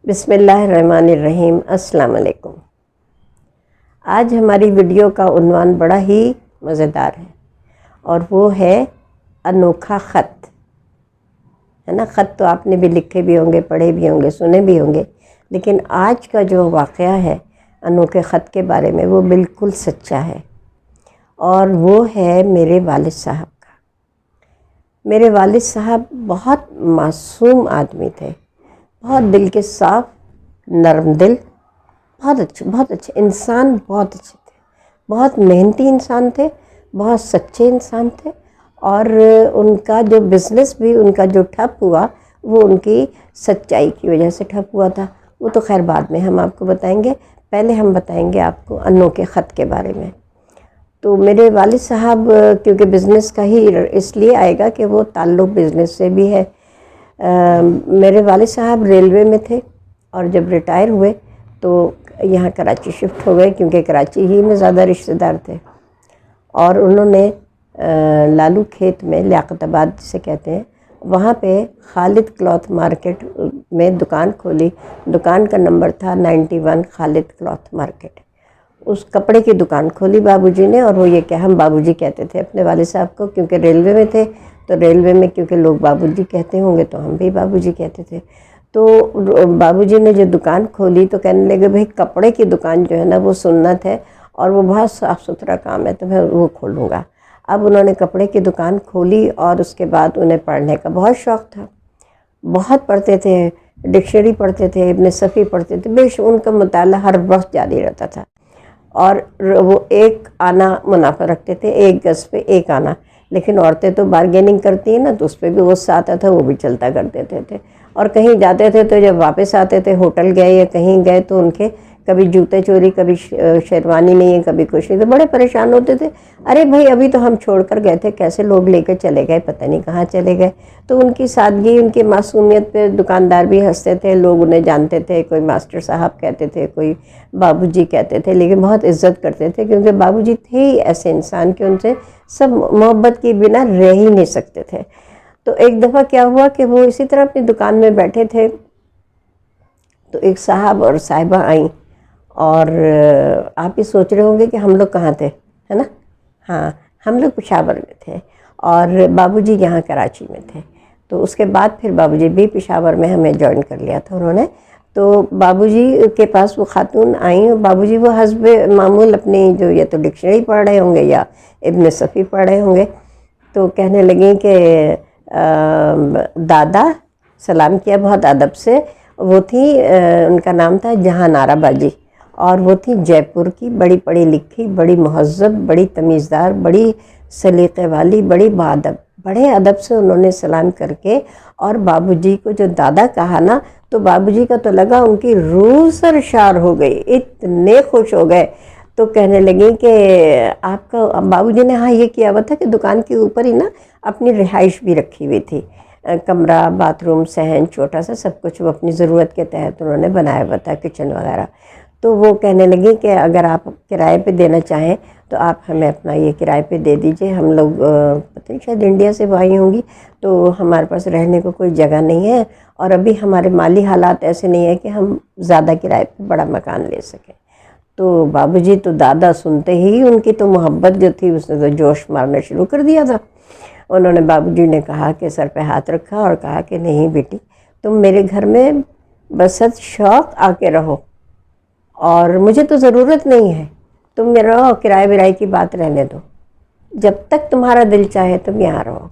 بسم اللہ الرحمن الرحیم۔ السلام علیکم۔ آج ہماری ویڈیو کا عنوان بڑا ہی مزیدار ہے اور وہ ہے انوکھا خط، ہے نا۔ خط تو آپ نے بھی لکھے بھی ہوں گے، پڑھے بھی ہوں گے، سنے بھی ہوں گے، لیکن آج کا جو واقعہ ہے انوکھے خط کے بارے میں وہ بالکل سچا ہے، اور وہ ہے میرے والد صاحب کا۔ میرے والد صاحب بہت معصوم آدمی تھے، بہت دل کے صاف، نرم دل، بہت اچھے انسان، بہت اچھے تھے، بہت محنتی انسان تھے، بہت سچے انسان تھے۔ اور ان کا جو بزنس بھی ان کا جو ٹھپ ہوا وہ ان کی سچائی کی وجہ سے ٹھپ ہوا تھا۔ وہ تو خیر بعد میں ہم آپ کو بتائیں گے، پہلے ہم بتائیں گے آپ کو انوکھے خط کے بارے میں۔ تو میرے والد صاحب کیونکہ بزنس کا ہی اس لیے آئے گا کہ وہ تعلق بزنس سے بھی ہے۔ میرے والد صاحب ریلوے میں تھے، اور جب ریٹائر ہوئے تو یہاں کراچی شفٹ ہو گئے، کیونکہ کراچی ہی میں زیادہ رشتہ دار تھے۔ اور انہوں نے لالو کھیت میں، لیاقت آباد جسے کہتے ہیں، وہاں پہ خالد کلاتھ مارکیٹ میں دکان کھولی۔ دکان کا نمبر تھا 91 خالد کلاتھ مارکیٹ۔ اس کپڑے کی دکان کھولی بابو جی نے، اور وہ یہ کہ ہم بابو جی کہتے تھے اپنے والد صاحب کو، کیونکہ ریلوے میں تھے تو ریلوے میں کیونکہ لوگ بابو جی کہتے ہوں گے تو ہم بھی بابو جی کہتے تھے۔ تو بابو جی نے جو دکان کھولی تو کہنے لگے بھئی کپڑے کی دکان جو ہے نا وہ سنت ہے اور وہ بہت صاف ستھرا کام ہے، تو میں وہ کھولوں گا۔ اب انہوں نے کپڑے کی دکان کھولی، اور اس کے بعد انہیں پڑھنے کا بہت شوق تھا، بہت پڑھتے تھے، ڈکشنری پڑھتے تھے، ابن صفی پڑھتے تھے، ان کا مطالعہ ہر وقت جاری رہتا تھا۔ اور وہ ایک آنا منافع رکھتے تھے، 1 گز پہ 1 آنا، لیکن عورتیں تو بارگیننگ کرتی ہیں نا، تو اس پہ بھی غصہ آتا تھا، وہ بھی چلتا کر دیتے تھے۔ اور کہیں جاتے تھے تو جب واپس آتے تھے، ہوٹل گئے یا کہیں گئے، تو ان کے کبھی جوتے چوری، کبھی شیروانی نہیں ہے، کبھی کچھ نہیں، تو بڑے پریشان ہوتے تھے۔ ارے بھائی ابھی تو ہم چھوڑ کر گئے تھے، کیسے لوگ لے کے چلے گئے، پتہ نہیں کہاں چلے گئے۔ تو ان کی سادگی، ان کی معصومیت پہ دکاندار بھی ہنستے تھے، لوگ انہیں جانتے تھے، کوئی ماسٹر صاحب کہتے تھے، کوئی بابو جی کہتے تھے، لیکن بہت عزت کرتے تھے، کیونکہ بابو جی تھے ہی ایسے انسان کہ ان سے سب محبت کی بنا رہ ہی نہیں سکتے تھے۔ تو ایک دفعہ کیا ہوا کہ وہ اسی طرح اپنی دکان میں بیٹھے تھے، تو ایک صاحب اور صاحبہ آئیں، اور آپ یہ سوچ رہے ہوں گے کہ ہم لوگ کہاں تھے، ہے نا؟ ہاں، ہم لوگ پشاور میں تھے، اور بابو جی یہاں کراچی میں تھے۔ تو اس کے بعد پھر بابو جی بھی پشاور میں ہمیں جوائن کر لیا تھا انہوں نے۔ تو بابو جی کے پاس وہ خاتون آئیں، بابو جی وہ حسب معمول اپنی جو یا تو ڈکشنری پڑھ رہے ہوں گے یا ابن صفی پڑھ رہے ہوں گے، تو کہنے لگیں کہ دادا، سلام کیا بہت ادب سے۔ وہ تھی، ان کا نام تھا جہان آرا باجی، اور وہ تھی جے پور کی، بڑی پڑھی لکھی، بڑی مہذب، بڑی تمیزدار، بڑی سلیقے والی، بڑی باادب۔ بڑے ادب سے انہوں نے سلام کر کے اور بابو جی کو جو دادا کہا نا، تو بابو جی کا تو لگا ان کی روح سرشار ہو گئی، اتنے خوش ہو گئے۔ تو کہنے لگیں کہ آپ کا بابو جی نے ہاں یہ کیا ہوا تھا کہ دکان کے اوپر ہی نا اپنی رہائش بھی رکھی ہوئی تھی، کمرہ، باتھ روم، صحن، چھوٹا سا سب کچھ وہ اپنی ضرورت کے تحت انہوں نے بنایا ہوا تھا، کچن وغیرہ۔ تو وہ کہنے لگیں کہ اگر آپ کرائے پہ دینا چاہیں تو آپ ہمیں اپنا یہ کرائے پہ دے دیجئے، ہم لوگ پتہ نہیں شاید انڈیا سے آئی ہوں گی، تو ہمارے پاس رہنے کو کوئی جگہ نہیں ہے، اور ابھی ہمارے مالی حالات ایسے نہیں ہیں کہ ہم زیادہ کرائے پہ بڑا مکان لے سکیں۔ تو بابو جی تو دادا سنتے ہی ان کی تو محبت جو تھی اس نے تو جوش مارنا شروع کر دیا تھا۔ انہوں نے بابو جی نے کہا کہ سر پہ ہاتھ رکھا اور کہا کہ نہیں بیٹی، تم میرے گھر میں بسط شوق آ کے رہو، اور مجھے تو ضرورت نہیں ہے، تم میرا رہو، کرائے برائے کی بات رہنے دو، جب تک تمہارا دل چاہے تم یہاں رہو۔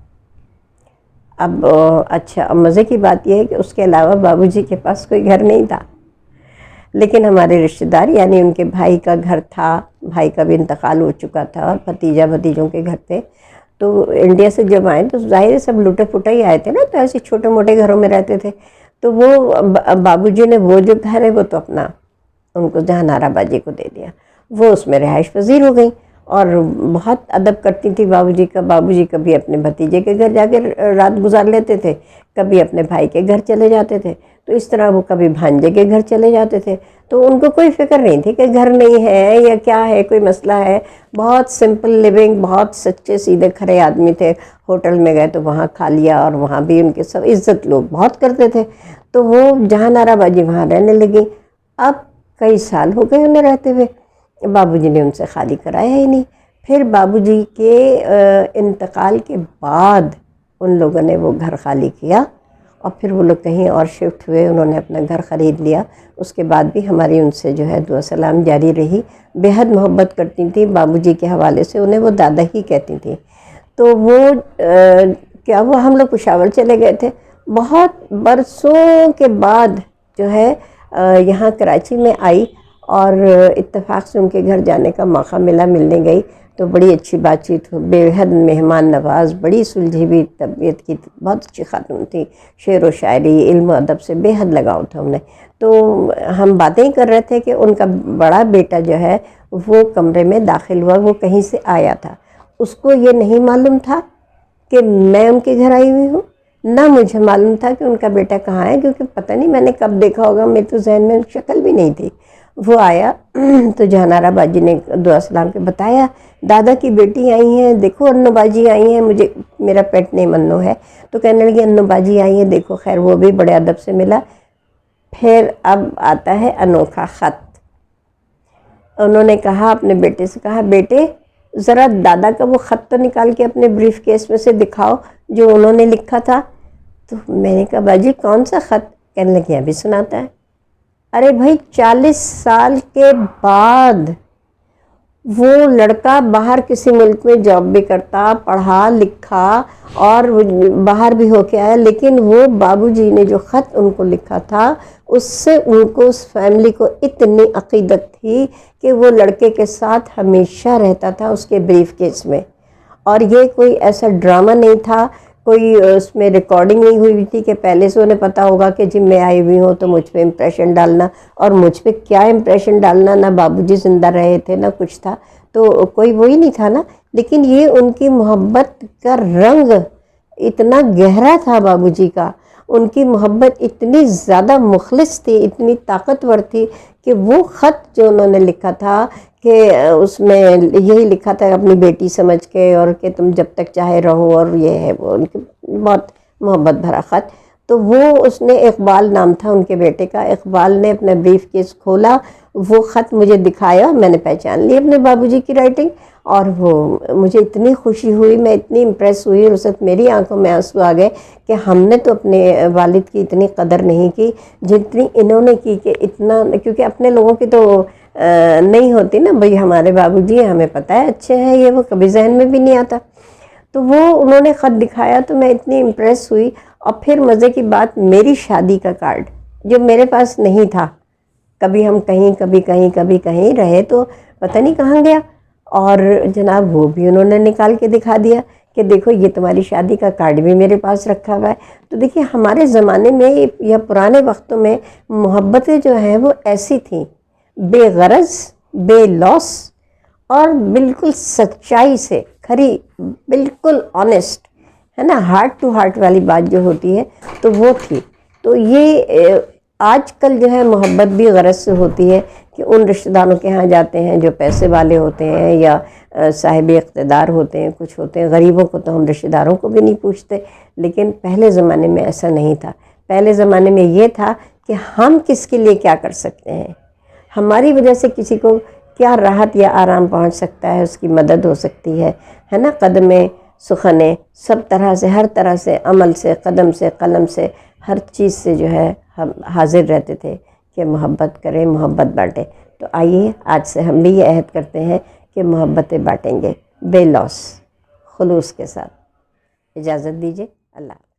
اب اچھا، مزے کی بات یہ ہے کہ اس کے علاوہ بابو جی کے پاس کوئی گھر نہیں تھا، لیکن ہمارے رشتہ دار یعنی ان کے بھائی کا گھر تھا، بھائی کا بھی انتقال ہو چکا تھا، اور بھتیجا بھتیجوں کے گھر تھے۔ تو انڈیا سے جب آئے تو ظاہر ہے سب لوٹے پھوٹے ہی آئے تھے نا، تو ایسے چھوٹے موٹے گھروں میں رہتے تھے۔ تو وہ بابو جی نے وہ جو گھر ہے وہ تو اپنا ان کو جہان آرا باجی کو دے دیا، وہ اس میں رہائش پذیر ہو گئیں، اور بہت ادب کرتی تھی بابو جی کا۔ بابو جی کبھی اپنے بھتیجے کے گھر جا کے رات گزار لیتے تھے، کبھی اپنے بھائی کے گھر چلے جاتے تھے۔ تو اس طرح وہ کبھی بھانجے کے گھر چلے جاتے تھے، تو ان کو کوئی فکر نہیں تھی کہ گھر نہیں ہے یا کیا ہے، کوئی مسئلہ ہے. بہت سمپل لیونگ، بہت سچے سیدھے کھرے آدمی تھے. ہوٹل میں گئے تو وہاں کھا لیا، اور وہاں بھی ان کے سب عزت لوگ بہت کرتے تھے. تو وہ جہاں نعرہ بازی وہاں رہنے لگی. اب کئی سال ہو گئے انہیں رہتے ہوئے، بابو جی نے ان سے خالی کرایا ہی نہیں. پھر بابو جی کے انتقال کے بعد ان لوگوں نے وہ گھر خالی کیا، اور پھر وہ لوگ کہیں اور شفٹ ہوئے، انہوں نے اپنا گھر خرید لیا. اس کے بعد بھی ہماری ان سے جو ہے دعا سلام جاری رہی. بےحد محبت کرتی تھیں بابو جی کے حوالے سے، انہیں وہ دادا ہی کہتی تھیں. تو وہ کیا وہ ہم لوگ پشاور چلے گئے تھے، بہت برسوں کے بعد جو ہے یہاں کراچی میں آئی، اور اتفاق سے ان کے گھر جانے کا موقع ملا، ملنے گئی. تو بڑی اچھی بات چیت ہو، بے حد مہمان نواز، بڑی سلجھی ہوئی طبیعت کی، بہت اچھی خاتون تھی. شعر و شاعری، علم و ادب سے بے حد لگاؤ تھا انہیں. تو ہم باتیں کر رہے تھے کہ ان کا بڑا بیٹا جو ہے وہ کمرے میں داخل ہوا، وہ کہیں سے آیا تھا. اس کو یہ نہیں معلوم تھا کہ میں ان کے گھر آئی ہوئی ہوں، نہ مجھے معلوم تھا کہ ان کا بیٹا کہاں ہے، کیونکہ پتہ نہیں میں نے کب دیکھا ہوگا، میرے تو ذہن میں شکل بھی نہیں تھی. وہ آیا تو جہانارا باجی نے دعا سلام کے بتایا دادا کی بیٹی آئی ہیں، دیکھو انو باجی آئی ہیں. مجھے میرا پیٹ نیم انو ہے، تو کہنے لگی انو باجی آئی ہیں دیکھو. خیر وہ بھی بڑے ادب سے ملا. پھر اب آتا ہے انوکھا خط. انہوں نے کہا، اپنے بیٹے سے کہا، بیٹے ذرا دادا کا وہ خط تو نکال کے اپنے بریف کیس میں سے دکھاؤ جو انہوں نے لکھا تھا. تو میں نے کہا باجی کون سا خط؟ کہنے لگی ابھی سناتا ہے. ارے بھائی 40 سال کے بعد وہ لڑکا باہر کسی ملک میں جاب بھی کرتا، پڑھا لکھا اور باہر بھی ہو کے آیا، لیکن وہ بابو جی نے جو خط ان کو لکھا تھا اس سے ان کو، اس فیملی کو اتنی عقیدت تھی کہ وہ لڑکے کے ساتھ ہمیشہ رہتا تھا اس کے بریف کیس میں. اور یہ کوئی ایسا ڈرامہ نہیں تھا، کوئی اس میں ریکارڈنگ نہیں ہوئی تھی کہ پہلے سے انہیں پتہ ہوگا کہ جب میں آئی ہوئی ہوں تو مجھ پہ امپریشن ڈالنا. اور مجھ پہ کیا امپریشن ڈالنا، نہ بابو جی زندہ رہے تھے نہ کچھ تھا، تو کوئی وہی نہیں تھا نا. لیکن یہ ان کی محبت کا رنگ اتنا گہرا تھا بابو جی کا، ان کی محبت اتنی زیادہ مخلص تھی، اتنی طاقتور تھی کہ وہ خط جو انہوں نے لکھا تھا کہ اس میں یہی لکھا تھا اپنی بیٹی سمجھ کے، اور کہ تم جب تک چاہے رہو، اور یہ ہے وہ ان کی بہت محبت بھرا خط. تو وہ اس نے، اقبال نام تھا ان کے بیٹے کا، اقبال نے اپنا بریف کیس کھولا، وہ خط مجھے دکھایا، میں نے پہچان لی اپنے بابو جی کی رائٹنگ. اور وہ مجھے اتنی خوشی ہوئی، میں اتنی امپریس ہوئی، اور اس وقت میری آنکھوں میں آنسو آ گئے کہ ہم نے تو اپنے والد کی اتنی قدر نہیں کی جتنی انہوں نے کی. کہ اتنا، کیونکہ اپنے لوگوں کی تو نہیں ہوتی نا، بھئی ہمارے بابو جی ہمیں پتہ ہے اچھے ہیں، یہ وہ کبھی ذہن میں بھی نہیں آتا. تو وہ انہوں نے خط دکھایا تو میں اتنی امپریس ہوئی. اور پھر مزے کی بات، میری شادی کا کارڈ جو میرے پاس نہیں تھا، کبھی ہم کہیں کبھی کہیں کبھی کہیں رہے تو پتہ نہیں کہاں گیا، اور جناب وہ بھی انہوں نے نکال کے دکھا دیا کہ دیکھو یہ تمہاری شادی کا کارڈ بھی میرے پاس رکھا ہوا ہے. تو دیکھیے ہمارے زمانے میں یا پرانے وقتوں میں محبتیں جو ہیں وہ ایسی تھیں، بے غرض، بے لوس، اور بالکل سچائی سے کھری، بالکل آنیسٹ، ہے نا، ہارٹ ٹو ہارٹ والی بات جو ہوتی ہے تو وہ تھی. تو یہ آج کل جو ہے محبت بھی غرض سے ہوتی ہے کہ ان رشتہ داروں کے ہاں جاتے ہیں جو پیسے والے ہوتے ہیں یا صاحب اقتدار ہوتے ہیں، کچھ ہوتے ہیں. غریبوں کو تو ہم رشتہ داروں کو بھی نہیں پوچھتے. لیکن پہلے زمانے میں ایسا نہیں تھا. پہلے زمانے میں یہ تھا کہ ہم کس کے لیے کیا کر سکتے ہیں، ہماری وجہ سے کسی کو کیا راحت یا آرام پہنچ سکتا ہے، اس کی مدد ہو سکتی ہے نا. قدمیں سخنیں سب طرح سے، ہر طرح سے، عمل سے، قدم سے، قلم سے، ہر چیز سے جو ہے ہم حاضر رہتے تھے کہ محبت کریں، محبت بانٹیں. تو آئیے آج سے ہم بھی یہ عہد کرتے ہیں کہ محبتیں بانٹیں گے بے لوس، خلوص کے ساتھ. اجازت دیجیے. اللہ حافظ.